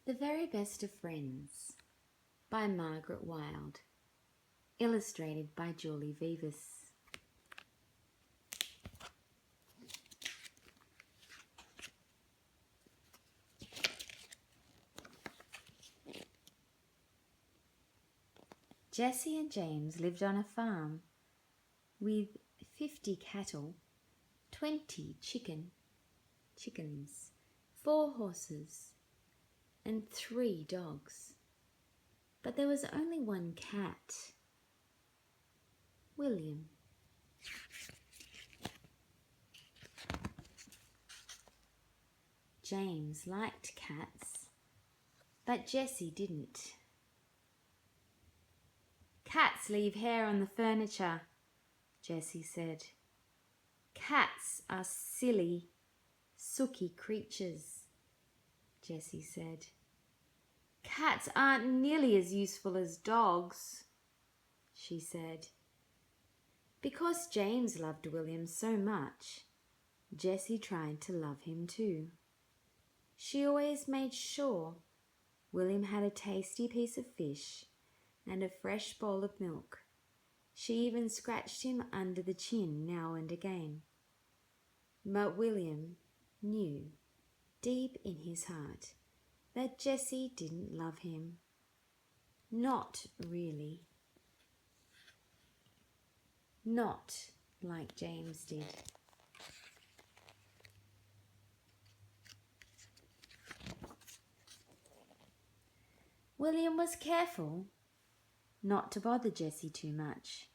The Very Best of Friends by Margaret Wilde. Illustrated by Julie Vivas. Jessie and James lived on a farm with 50 cattle, 20 chickens, 4 horses, and 3 dogs. But there was only one cat, William. James liked cats, but Jessie didn't. "Cats leave hair on the furniture," Jessie said. "Cats are silly, sooky creatures," Jessie said. "Cats aren't nearly as useful as dogs," she said. Because James loved William so much, Jessie tried to love him too. She always made sure William had a tasty piece of fish and a fresh bowl of milk. She even scratched him under the chin now and again. But William knew, deep in his heart, that Jessie didn't love him. Not really. Not like James did. William was careful not to bother Jessie too much.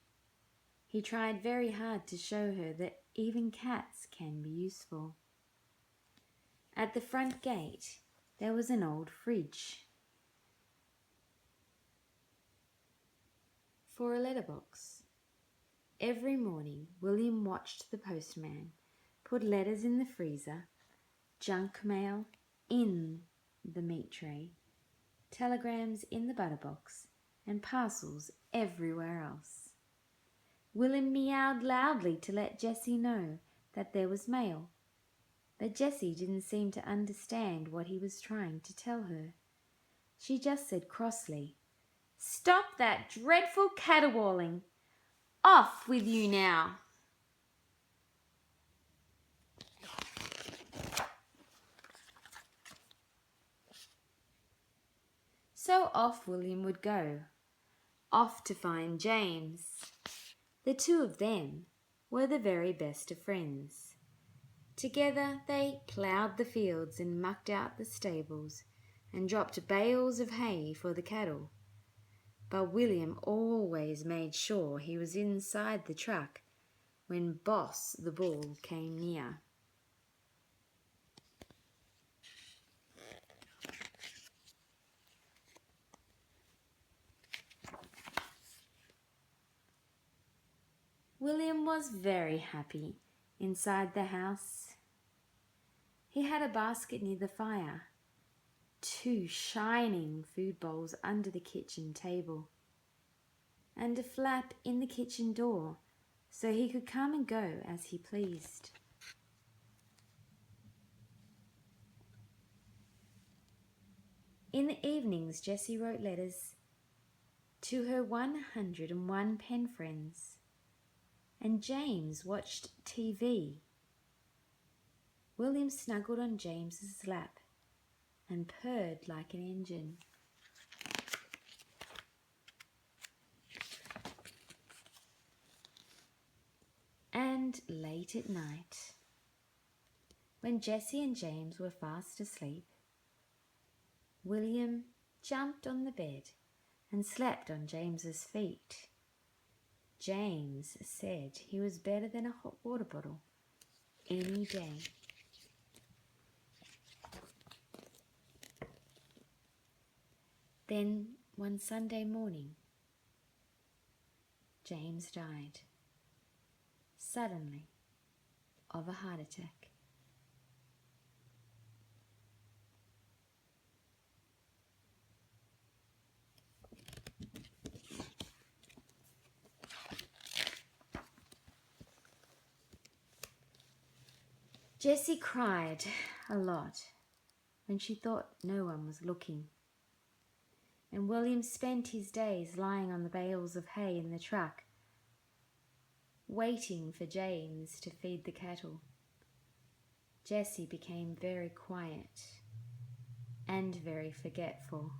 He tried very hard to show her that even cats can be useful. At the front gate there was an old fridge for a letterbox. Every morning William watched the postman put letters in the freezer, junk mail in the meat tray, telegrams in the butter box, and parcels everywhere else. William meowed loudly to let Jessie know that there was mail, but Jessie didn't seem to understand what he was trying to tell her. She just said crossly, "Stop that dreadful caterwauling! Off with you now!" So off William would go, off to find James. The two of them were the very best of friends. Together they ploughed the fields and mucked out the stables and dropped bales of hay for the cattle. But William always made sure he was inside the truck when Boss the bull came near. William was very happy inside the house. He had a basket near the fire, 2 shining food bowls under the kitchen table, and a flap in the kitchen door so he could come and go as he pleased. In the evenings, Jessie wrote letters to her 101 pen friends, and James watched TV. William snuggled on James's lap and purred like an engine. And late at night, when Jessie and James were fast asleep, William jumped on the bed and slept on James's feet. James said he was better than a hot water bottle any day. Then one Sunday morning, James died suddenly of a heart attack. Jessie cried a lot when she thought no one was looking. And William spent his days lying on the bales of hay in the truck, waiting for James to feed the cattle. Jessie became very quiet and very forgetful.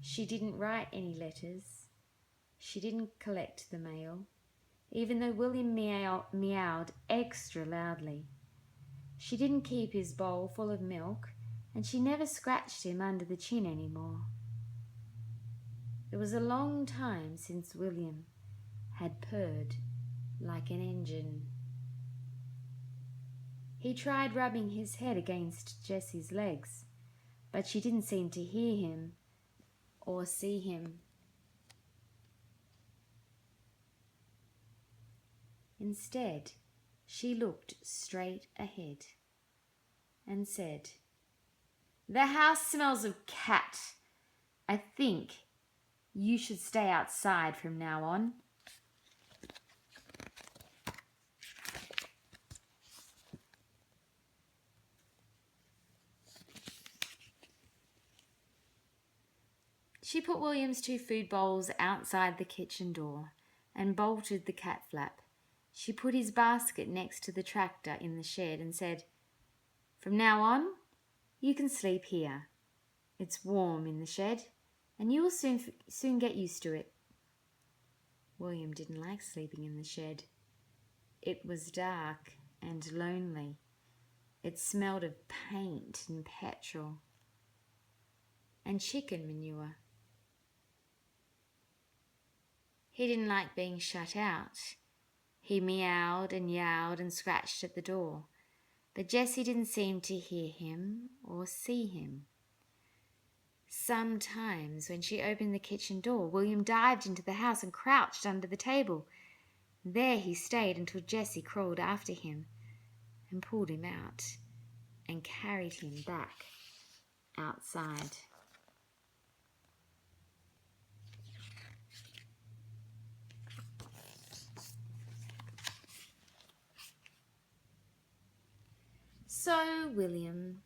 She didn't write any letters. She didn't collect the mail, even though William meowed extra loudly. She didn't keep his bowl full of milk, and she never scratched him under the chin anymore. It was a long time since William had purred like an engine. He tried rubbing his head against Jessie's legs, but she didn't seem to hear him or see him. Instead, she looked straight ahead and said, "The house smells of cat. I think you should stay outside from now on." She put William's 2 food bowls outside the kitchen door and bolted the cat flap. She put his basket next to the tractor in the shed and said, "From now on, you can sleep here. It's warm in the shed, and you will soon get used to it." William didn't like sleeping in the shed. It was dark and lonely. It smelled of paint and petrol and chicken manure. He didn't like being shut out. He meowed and yowled and scratched at the door, but Jessie didn't seem to hear him or see him. Sometimes when she opened the kitchen door, William dived into the house and crouched under the table. There he stayed until Jessie crawled after him and pulled him out and carried him back outside. So William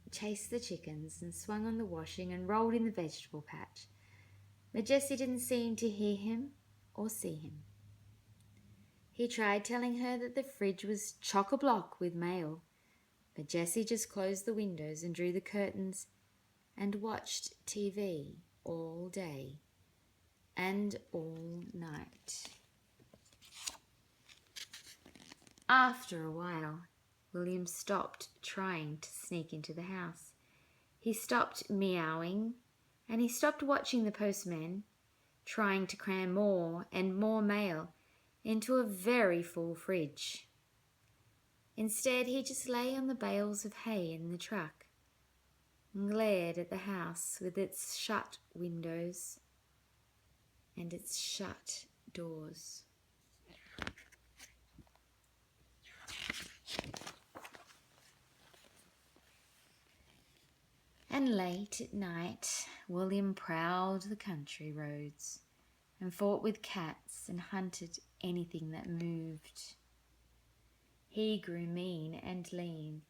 chased the chickens and swung on the washing and rolled in the vegetable patch, but Jessie didn't seem to hear him or see him. He tried telling her that the fridge was chock-a-block with mail, but Jessie just closed the windows and drew the curtains and watched TV all day and all night. After a while, William stopped trying to sneak into the house. He stopped meowing, and he stopped watching the postman trying to cram more and more mail into a very full fridge. Instead, he just lay on the bales of hay in the truck and glared at the house with its shut windows and its shut doors. And late at night, William prowled the country roads and fought with cats and hunted anything that moved. He grew mean and lean,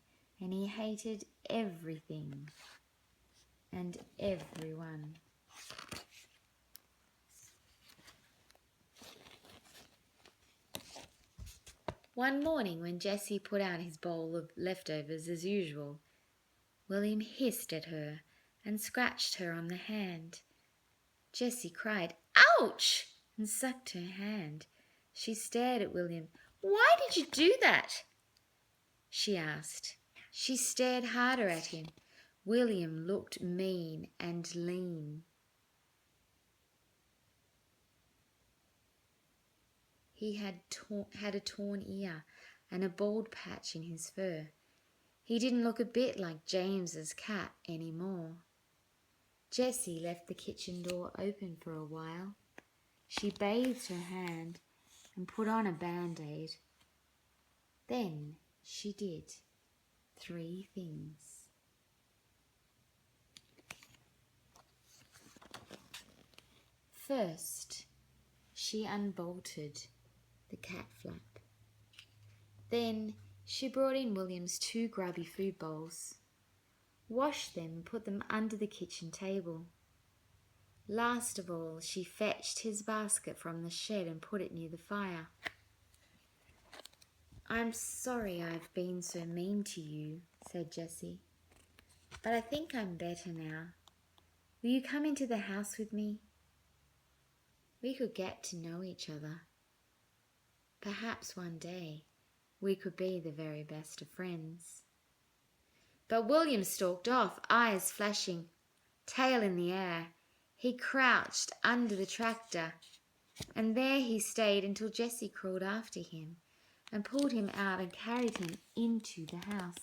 and he hated everything and everyone. One morning, when Jessie put out his bowl of leftovers as usual, William hissed at her and scratched her on the hand. Jessie cried, "Ouch!" and sucked her hand. She stared at William. "Why did you do that?" she asked. She stared harder at him. William looked mean and lean. He had a torn ear and a bald patch in his fur. He didn't look a bit like James's cat anymore. Jessie left the kitchen door open for a while. She bathed her hand and put on a band-aid. Then she did 3 things. First, she unbolted the cat flap. Then She brought in William's 2 grubby food bowls, washed them and put them under the kitchen table. Last of all, she fetched his basket from the shed and put it near the fire. "I'm sorry I've been so mean to you," said Jessie, "but I think I'm better now. Will you come into the house with me? We could get to know each other. Perhaps one day we could be the very best of friends." But William stalked off, eyes flashing, tail in the air. He crouched under the tractor, and there he stayed until Jessie crawled after him and pulled him out and carried him into the house.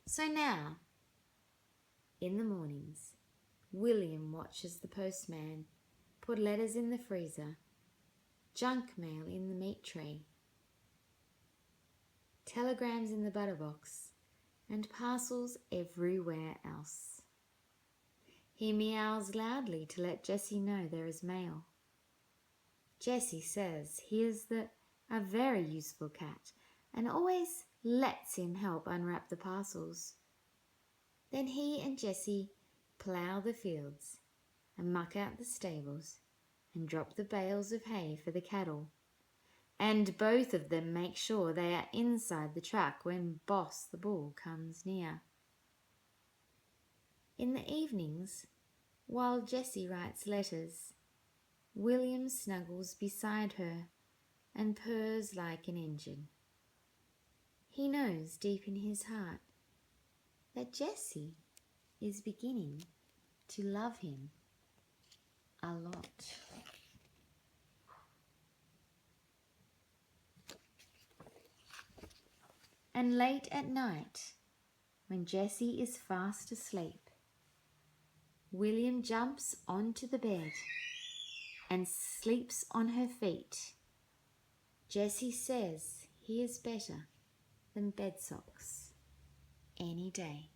So now, in the mornings, William watches the postman put letters in the freezer, junk mail in the meat tray, telegrams in the butter box, and parcels everywhere else. He meows loudly to let Jessie know there is mail. Jessie says he is a very useful cat and always lets him help unwrap the parcels. Then he and Jessie plough the fields and muck out the stables and drop the bales of hay for the cattle. And both of them make sure they are inside the truck when Boss the Bull comes near. In the evenings, while Jessie writes letters, William snuggles beside her and purrs like an engine. He knows deep in his heart that Jessie is beginning to love him a lot. And late at night, when Jessie is fast asleep, William jumps onto the bed and sleeps on her feet. Jessie says he is better than bed socks any day.